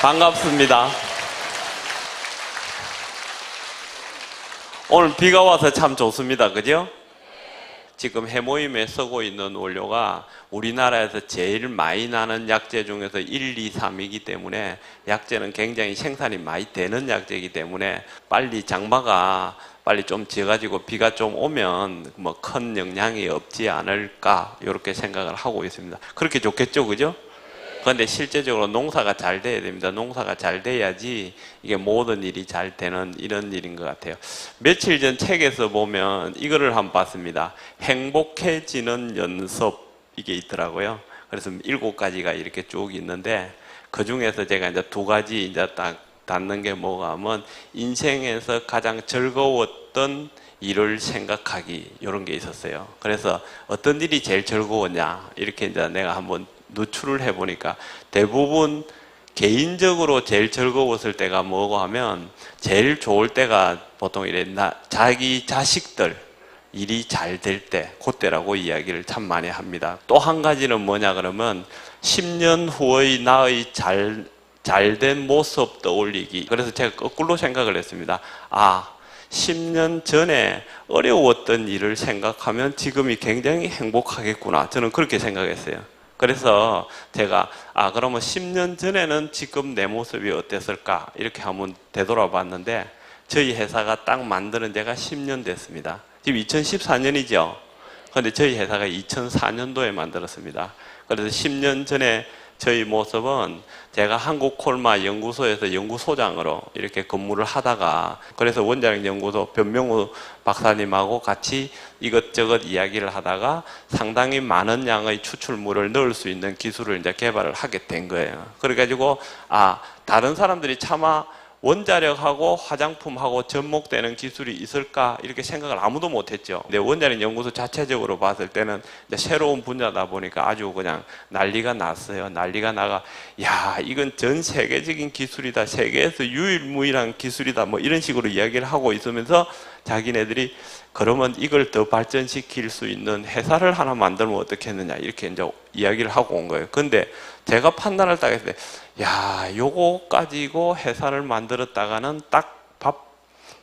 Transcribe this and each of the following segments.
반갑습니다. 오늘 비가 와서 참 좋습니다. 그죠? 지금 해모임에 쓰고 있는 원료가 우리나라에서 제일 많이 나는 약재 중에서 1, 2, 3이기 때문에 약재는 굉장히 생산이 많이 되는 약재이기 때문에 빨리 장마가 빨리 좀 지어가지고 비가 좀 오면 뭐 큰 영향이 없지 않을까 이렇게 생각을 하고 있습니다. 그렇게 좋겠죠, 그죠? 그런데 실제적으로 농사가 잘 돼야 됩니다. 농사가 잘 돼야지 이게 모든 일이 잘 되는 이런 일인 것 같아요. 며칠 전 책에서 보면 이거를 한번 봤습니다. 행복해지는 연습 이게 있더라고요. 그래서 7가지가 이렇게 쭉 있는데 그 중에서 제가 이제 2가지 이제 딱 닿는 게 뭐가 하면 인생에서 가장 즐거웠던 일을 생각하기 이런 게 있었어요. 그래서 어떤 일이 제일 즐거웠냐 이렇게 이제 내가 한번 누출을 해보니까 대부분 개인적으로 제일 즐거웠을 때가 뭐고 하면 제일 좋을 때가 보통 이래 자기 자식들 일이 잘 될 때 그때라고 이야기를 참 많이 합니다. 또 한 가지는 뭐냐 그러면 10년 후의 나의 잘된 모습 떠올리기. 그래서 제가 거꾸로 생각을 했습니다. 10년 전에 어려웠던 일을 생각하면 지금이 굉장히 행복하겠구나. 저는 그렇게 생각했어요. 그래서 제가 그러면 10년 전에는 지금 내 모습이 어땠을까 이렇게 한번 되돌아봤는데 저희 회사가 딱 만드는 지가 10년 됐습니다. 지금 2014년이죠. 그런데 저희 회사가 2004년도에 만들었습니다. 그래서 10년 전에 저희 모습은 제가 한국콜마 연구소에서 연구소장으로 이렇게 근무를 하다가 그래서 원자력 연구소 변명우 박사님하고 같이 이것저것 이야기를 하다가 상당히 많은 양의 추출물을 넣을 수 있는 기술을 이제 개발을 하게 된 거예요. 그래가지고 다른 사람들이 차마 원자력하고 화장품하고 접목되는 기술이 있을까 이렇게 생각을 아무도 못했죠. 근데 원자력 연구소 자체적으로 봤을 때는 이제 새로운 분야다 보니까 아주 그냥 난리가 났어요. 난리가 나가 이건 전 세계적인 기술이다. 세계에서 유일무이한 기술이다. 뭐 이런 식으로 이야기를 하고 있으면서 자기네들이 그러면 이걸 더 발전시킬 수 있는 회사를 하나 만들면 어떻겠느냐 이렇게 이제 이야기를 하고 온 거예요. 근데 제가 판단을 딱 했을 때 요거 가지고 회사를 만들었다가는 딱 밥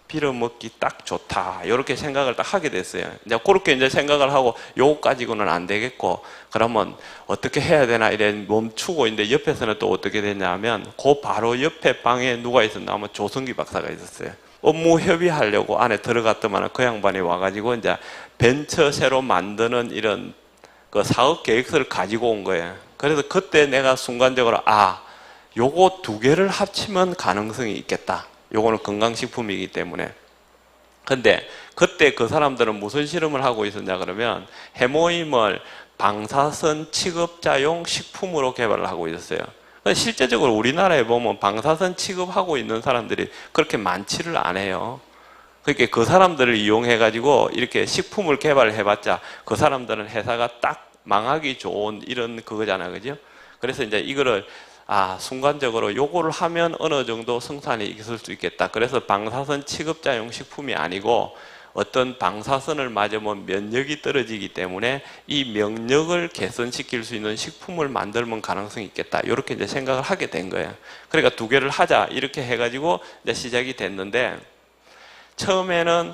빌어먹기 딱 좋다 이렇게 생각을 딱 하게 됐어요. 이제 그렇게 이제 생각을 하고 요거 가지고는 안 되겠고 그러면 어떻게 해야 되나 이래 멈추고 있는데 옆에서는 또 어떻게 됐냐면 그 바로 옆에 방에 누가 있었나 하면 조성기 박사가 있었어요. 업무 협의하려고 안에 들어갔더만 그 양반이 와가지고 이제 벤처 새로 만드는 이런 그 사업 계획서를 가지고 온 거예요. 그래서 그때 내가 순간적으로 요거 2개를 합치면 가능성이 있겠다. 요거는 건강식품이기 때문에. 근데 그때 그 사람들은 무슨 실험을 하고 있었냐 그러면 해모임을 방사선 취급자용 식품으로 개발을 하고 있었어요. 실제적으로 우리나라에 보면 방사선 취급하고 있는 사람들이 그렇게 많지를 않아요. 그러니까 그 사람들을 이용해가지고 이렇게 식품을 개발해봤자 그 사람들은 회사가 딱 망하기 좋은 이런 그거잖아요. 그죠? 그래서 이제 이거를 순간적으로 요거를 하면 어느 정도 생산이 있을 수 있겠다. 그래서 방사선 취급자용 식품이 아니고 어떤 방사선을 맞으면 면역이 떨어지기 때문에 이 면역을 개선시킬 수 있는 식품을 만들면 가능성이 있겠다. 이렇게 이제 생각을 하게 된 거예요. 그러니까 2개를 하자. 이렇게 해가지고 이제 시작이 됐는데 처음에는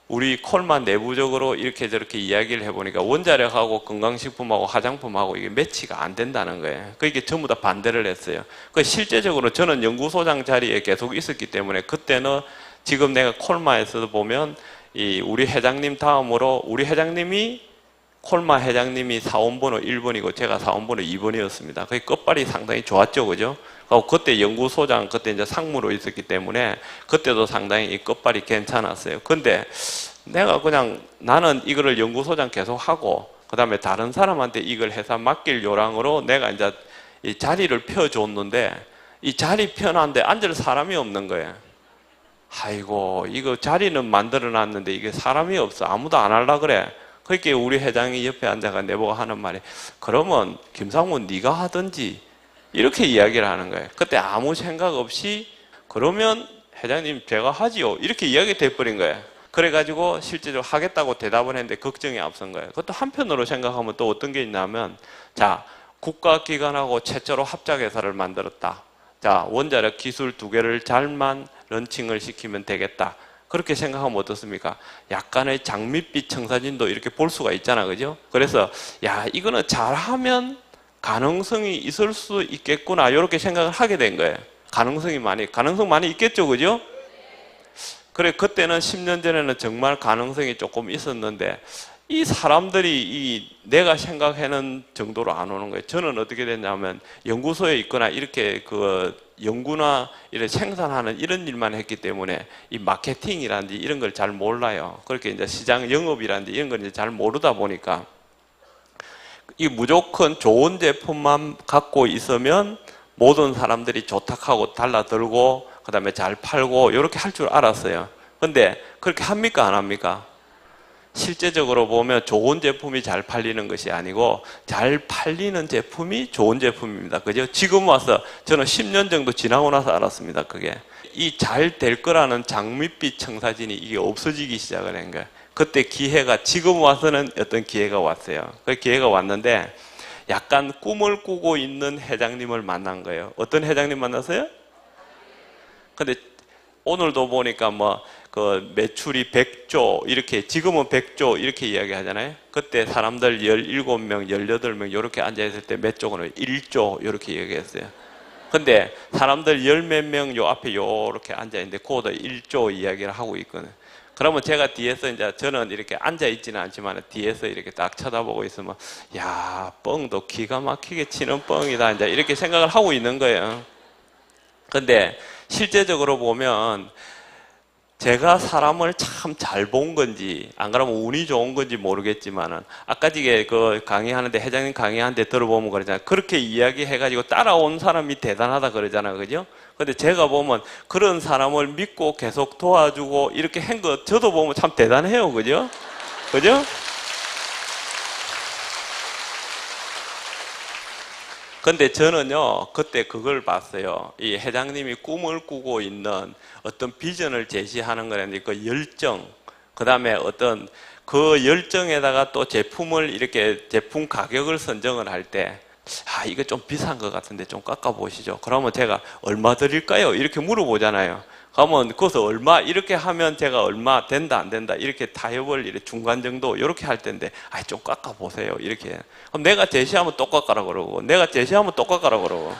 우리 콜만 내부적으로 이렇게 저렇게 이야기를 해보니까 원자력하고 건강식품하고 화장품하고 이게 매치가 안 된다는 거예요. 그러니까 전부 다 반대를 했어요. 실제적으로 저는 연구소장 자리에 계속 있었기 때문에 그때는 지금 내가 콜마에서도 보면 우리 회장님 다음으로 우리 회장님이 콜마 회장님이 사원번호 1번이고 제가 사원번호 2번이었습니다. 그 끝발이 상당히 좋았죠, 그죠? 그때 연구소장 그때 이제 상무로 있었기 때문에 그때도 상당히 이 끝발이 괜찮았어요. 근데 내가 그냥 나는 이거를 연구소장 계속 하고 그 다음에 다른 사람한테 이걸 회사 맡길 요랑으로 내가 이제 이 자리를 펴줬는데 이 자리 펴놨는데 앉을 사람이 없는 거예요. 아이고 이거 자리는 만들어놨는데 이게 사람이 없어. 아무도 안 하려 그래. 그렇게 우리 회장이 옆에 앉아가 내보고 하는 말이 그러면 김상문 네가 하든지 이렇게 이야기를 하는 거예요. 그때 아무 생각 없이 그러면 회장님 제가 하지요 이렇게 이야기 돼버린 거예요. 그래가지고 실제로 하겠다고 대답을 했는데 걱정이 앞선 거예요. 그것도 한편으로 생각하면 또 어떤 게 있냐면 국가기관하고 최초로 합작회사를 만들었다. 자, 원자력 기술 2개를 잘만 런칭을 시키면 되겠다. 그렇게 생각하면 어떻습니까? 약간의 장밋빛 청사진도 이렇게 볼 수가 있잖아, 그죠? 그래서 야, 이거는 잘하면 가능성이 있을 수 있겠구나, 이렇게 생각을 하게 된 거예요. 가능성 많이 있겠죠, 그죠? 그래, 그때는 10년 전에는 정말 가능성이 조금 있었는데 이 사람들이 내가 생각하는 정도로 안 오는 거예요. 저는 어떻게 됐냐면 연구소에 있거나 이렇게 연구나 이런 생산하는 이런 일만 했기 때문에 이 마케팅이라든지 이런 걸 잘 몰라요. 그렇게 이제 시장 영업이라든지 이런 걸 이제 잘 모르다 보니까 이 무조건 좋은 제품만 갖고 있으면 모든 사람들이 좋다하고 달라들고 그다음에 잘 팔고 이렇게 할 줄 알았어요. 근데 그렇게 합니까, 안 합니까? 실제적으로 보면 좋은 제품이 잘 팔리는 것이 아니고 잘 팔리는 제품이 좋은 제품입니다. 그죠? 지금 와서 저는 10년 정도 지나고 나서 알았습니다. 그게 이 잘 될 거라는 장밋빛 청사진이 이게 없어지기 시작을 한 거예요. 그때 기회가, 지금 와서는 어떤 기회가 왔어요. 그 기회가 왔는데 약간 꿈을 꾸고 있는 회장님을 만난 거예요. 어떤 회장님 만났어요? 근데 오늘도 보니까 매출이 100조 이렇게, 지금은 100조 이렇게 이야기 하잖아요. 그때 사람들 17명, 18명 이렇게 앉아있을 때 몇 조는 1조 이렇게 얘기했어요. 근데 사람들 열 몇 명 요 앞에 요렇게 앉아있는데 그거도 1조 이야기를 하고 있거든요. 그러면 제가 뒤에서 이제 저는 이렇게 앉아있지는 않지만 뒤에서 이렇게 딱 쳐다보고 있으면 야, 뻥도 기가 막히게 치는 뻥이다, 이제 이렇게 생각을 하고 있는 거예요. 근데 실제적으로 보면 제가 사람을 참 잘 본 건지 안 그러면 운이 좋은 건지 모르겠지만은 아까 지게 강의하는데 회장님 강의하는데 들어보면 그러잖아요. 그렇게 이야기해가지고 따라온 사람이 대단하다 그러잖아요, 그죠? 근데 제가 보면 그런 사람을 믿고 계속 도와주고 이렇게 한 거 저도 보면 참 대단해요, 그죠? 그죠? 근데 저는요, 그때 그걸 봤어요. 이 회장님이 꿈을 꾸고 있는 어떤 비전을 제시하는 거라는데 그 열정, 그 다음에 어떤 그 열정에다가 또 제품을 이렇게 제품 가격을 선정을 할 때, 아, 이거 좀 비싼 것 같은데 좀 깎아보시죠. 그러면 제가 얼마 드릴까요? 이렇게 물어보잖아요. 그러면 그것을 얼마, 이렇게 하면 제가 얼마 된다, 안 된다, 이렇게 타협을 이렇게 중간 정도, 이렇게 할 텐데, 아, 좀 깎아보세요. 이렇게. 그럼 내가 제시하면 또 깎아라 그러고, 내가 제시하면 또 깎아라 그러고.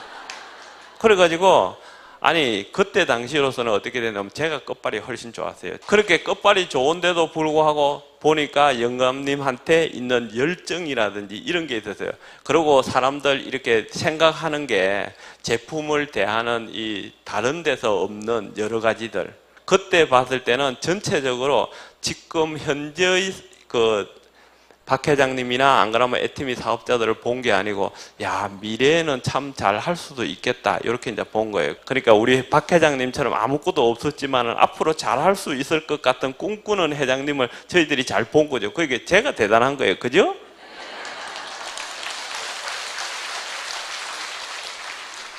그래가지고, 아니, 그때 당시로서는 어떻게 되냐면 제가 끝발이 훨씬 좋았어요. 그렇게 끝발이 좋은데도 불구하고 보니까 영감님한테 있는 열정이라든지 이런 게 있었어요. 그리고 사람들 이렇게 생각하는 게 제품을 대하는 이 다른 데서 없는 여러 가지들. 그때 봤을 때는 전체적으로 지금 현재의 박 회장님이나 안 그러면 애티미 사업자들을 본 게 아니고, 야, 미래에는 참 잘 할 수도 있겠다, 이렇게 이제 본 거예요. 그러니까 우리 박 회장님처럼 아무것도 없었지만은 앞으로 잘 할 수 있을 것 같은 꿈꾸는 회장님을 저희들이 잘 본 거죠. 그게 제가 대단한 거예요. 그죠?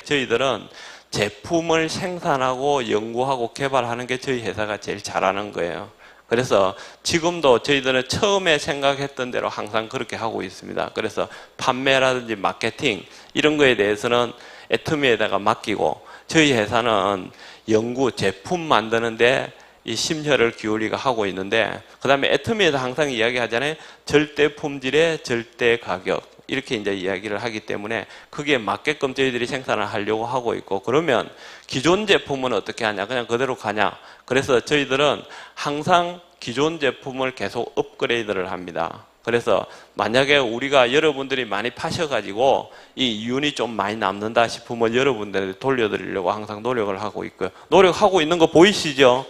저희들은 제품을 생산하고 연구하고 개발하는 게 저희 회사가 제일 잘하는 거예요. 그래서 지금도 저희들은 처음에 생각했던 대로 항상 그렇게 하고 있습니다. 그래서 판매라든지 마케팅 이런 거에 대해서는 애터미에다가 맡기고, 저희 회사는 연구, 제품 만드는데 이 심혈을 기울이고 하고 있는데, 그 다음에 애터미에서 항상 이야기하잖아요. 절대 품질의 절대 가격, 이렇게 이제 이야기를 하기 때문에 그게 맞게끔 저희들이 생산을 하려고 하고 있고, 그러면 기존 제품은 어떻게 하냐? 그냥 그대로 가냐? 그래서 저희들은 항상 기존 제품을 계속 업그레이드를 합니다. 그래서 만약에 우리가 여러분들이 많이 파셔가지고 이 이윤이 좀 많이 남는다 싶으면 여러분들한테 돌려드리려고 항상 노력을 하고 있고요. 노력하고 있는 거 보이시죠?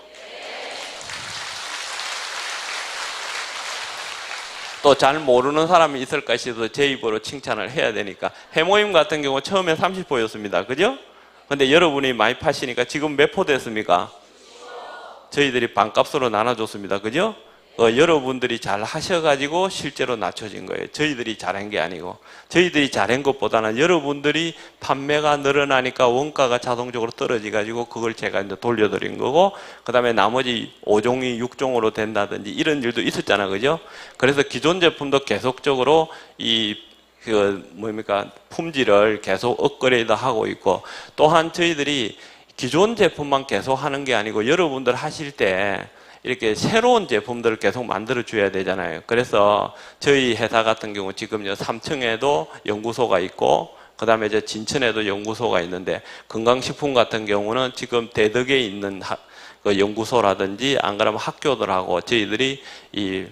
또 잘 모르는 사람이 있을까 싶어서 제 입으로 칭찬을 해야 되니까, 해모임 같은 경우 처음에 30포였습니다. 그죠? 근데 여러분이 많이 파시니까 지금 몇 포 됐습니까? 저희들이 반값으로 나눠줬습니다. 그죠? 여러분들이 잘 하셔가지고 실제로 낮춰진 거예요. 저희들이 잘한 게 아니고, 저희들이 잘한 것보다는 여러분들이 판매가 늘어나니까 원가가 자동적으로 떨어져가지고 그걸 제가 이제 돌려드린 거고, 그 다음에 나머지 5종이 6종으로 된다든지 이런 일도 있었잖아. 그죠? 그래서 기존 제품도 계속적으로 이 품질을 계속 업그레이드 하고 있고, 또한 저희들이 기존 제품만 계속 하는 게 아니고 여러분들 하실 때 이렇게 새로운 제품들을 계속 만들어 줘야 되잖아요. 그래서 저희 회사 같은 경우 지금 3층에도 연구소가 있고, 그 다음에 이제 진천에도 연구소가 있는데, 건강식품 같은 경우는 지금 대덕에 있는 그 연구소라든지 안 그러면 학교들하고 저희들이 이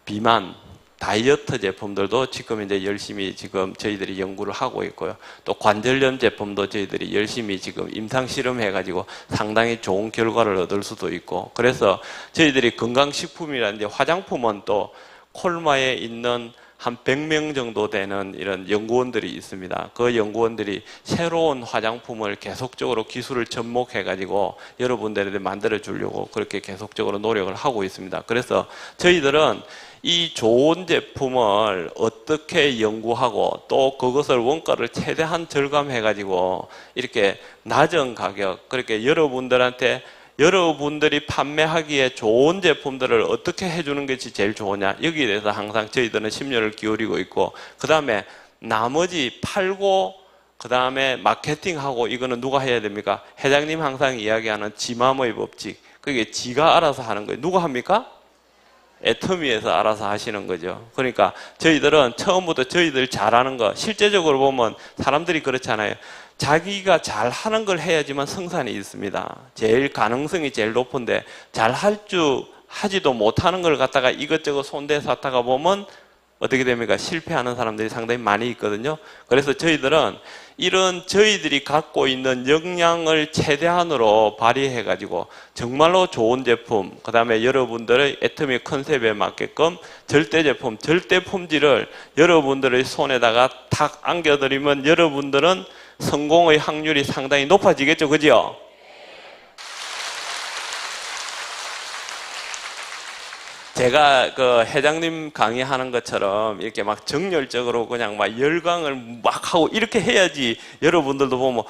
비만 다이어트 제품들도 지금 이제 열심히 지금 저희들이 연구를 하고 있고요. 또 관절염 제품도 저희들이 열심히 지금 임상 실험해가지고 상당히 좋은 결과를 얻을 수도 있고, 그래서 저희들이 건강식품이라든지 화장품은 또 콜마에 있는 한 100명 정도 되는 이런 연구원들이 있습니다. 그 연구원들이 새로운 화장품을 계속적으로 기술을 접목해가지고 여러분들에게 만들어 주려고 그렇게 계속적으로 노력을 하고 있습니다. 그래서 저희들은 이 좋은 제품을 어떻게 연구하고 또 그것을 원가를 최대한 절감해가지고 이렇게 낮은 가격, 그렇게 여러분들이 판매하기에 좋은 제품들을 어떻게 해주는 것이 제일 좋으냐, 여기에 대해서 항상 저희들은 심려를 기울이고 있고, 그 다음에 나머지 팔고 그 다음에 마케팅하고 이거는 누가 해야 됩니까? 회장님 항상 이야기하는 지맘의 법칙, 그게 지가 알아서 하는 거예요. 누가 합니까? 애터미에서 알아서 하시는 거죠. 그러니까 저희들은 처음부터 저희들 잘하는 거, 실제적으로 보면 사람들이 그렇잖아요. 자기가 잘하는 걸 해야지만 성산이 있습니다. 제일 가능성이 제일 높은데 하지도 못하는 걸 갖다가 이것저것 손대서 하다가 보면 어떻게 됩니까? 실패하는 사람들이 상당히 많이 있거든요. 그래서 저희들은 이런 저희들이 갖고 있는 역량을 최대한으로 발휘해가지고 정말로 좋은 제품, 그 다음에 여러분들의 애터미 컨셉에 맞게끔 절대 제품, 절대 품질을 여러분들의 손에다가 탁 안겨드리면 여러분들은 성공의 확률이 상당히 높아지겠죠, 그죠? 제가 그 회장님 강의하는 것처럼 이렇게 막 정열적으로 그냥 막 열광을 막 하고 이렇게 해야지 여러분들도 보면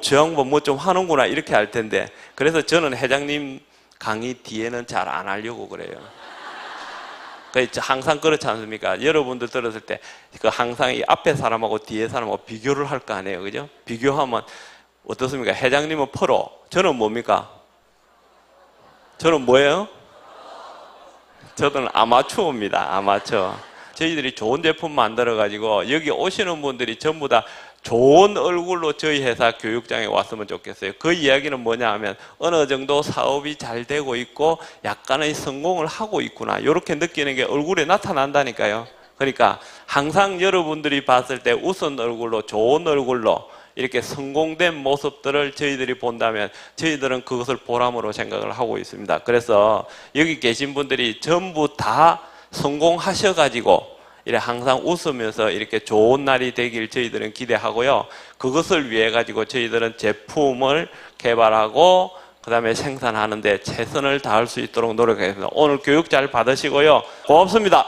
저 양반 뭐 좀 하는구나 이렇게 할 텐데, 그래서 저는 회장님 강의 뒤에는 잘 안 하려고 그래요. 항상 그렇지 않습니까? 여러분들 들었을 때 그 항상 이 앞에 사람하고 뒤에 사람하고 비교를 할 거 아니에요, 그죠? 비교하면 어떻습니까? 회장님은 프로, 저는 뭡니까? 저는 뭐예요? 저는 아마추어입니다. 아마추어. 저희들이 좋은 제품 만들어가지고 여기 오시는 분들이 전부 다 좋은 얼굴로 저희 회사 교육장에 왔으면 좋겠어요. 그 이야기는 뭐냐 하면 어느 정도 사업이 잘 되고 있고 약간의 성공을 하고 있구나, 이렇게 느끼는 게 얼굴에 나타난다니까요. 그러니까 항상 여러분들이 봤을 때 웃은 얼굴로, 좋은 얼굴로 이렇게 성공된 모습들을 저희들이 본다면 저희들은 그것을 보람으로 생각을 하고 있습니다. 그래서 여기 계신 분들이 전부 다 성공하셔가지고 이렇게 항상 웃으면서 이렇게 좋은 날이 되길 저희들은 기대하고요. 그것을 위해 가지고 저희들은 제품을 개발하고 그 다음에 생산하는데 최선을 다할 수 있도록 노력하겠습니다. 오늘 교육 잘 받으시고요. 고맙습니다.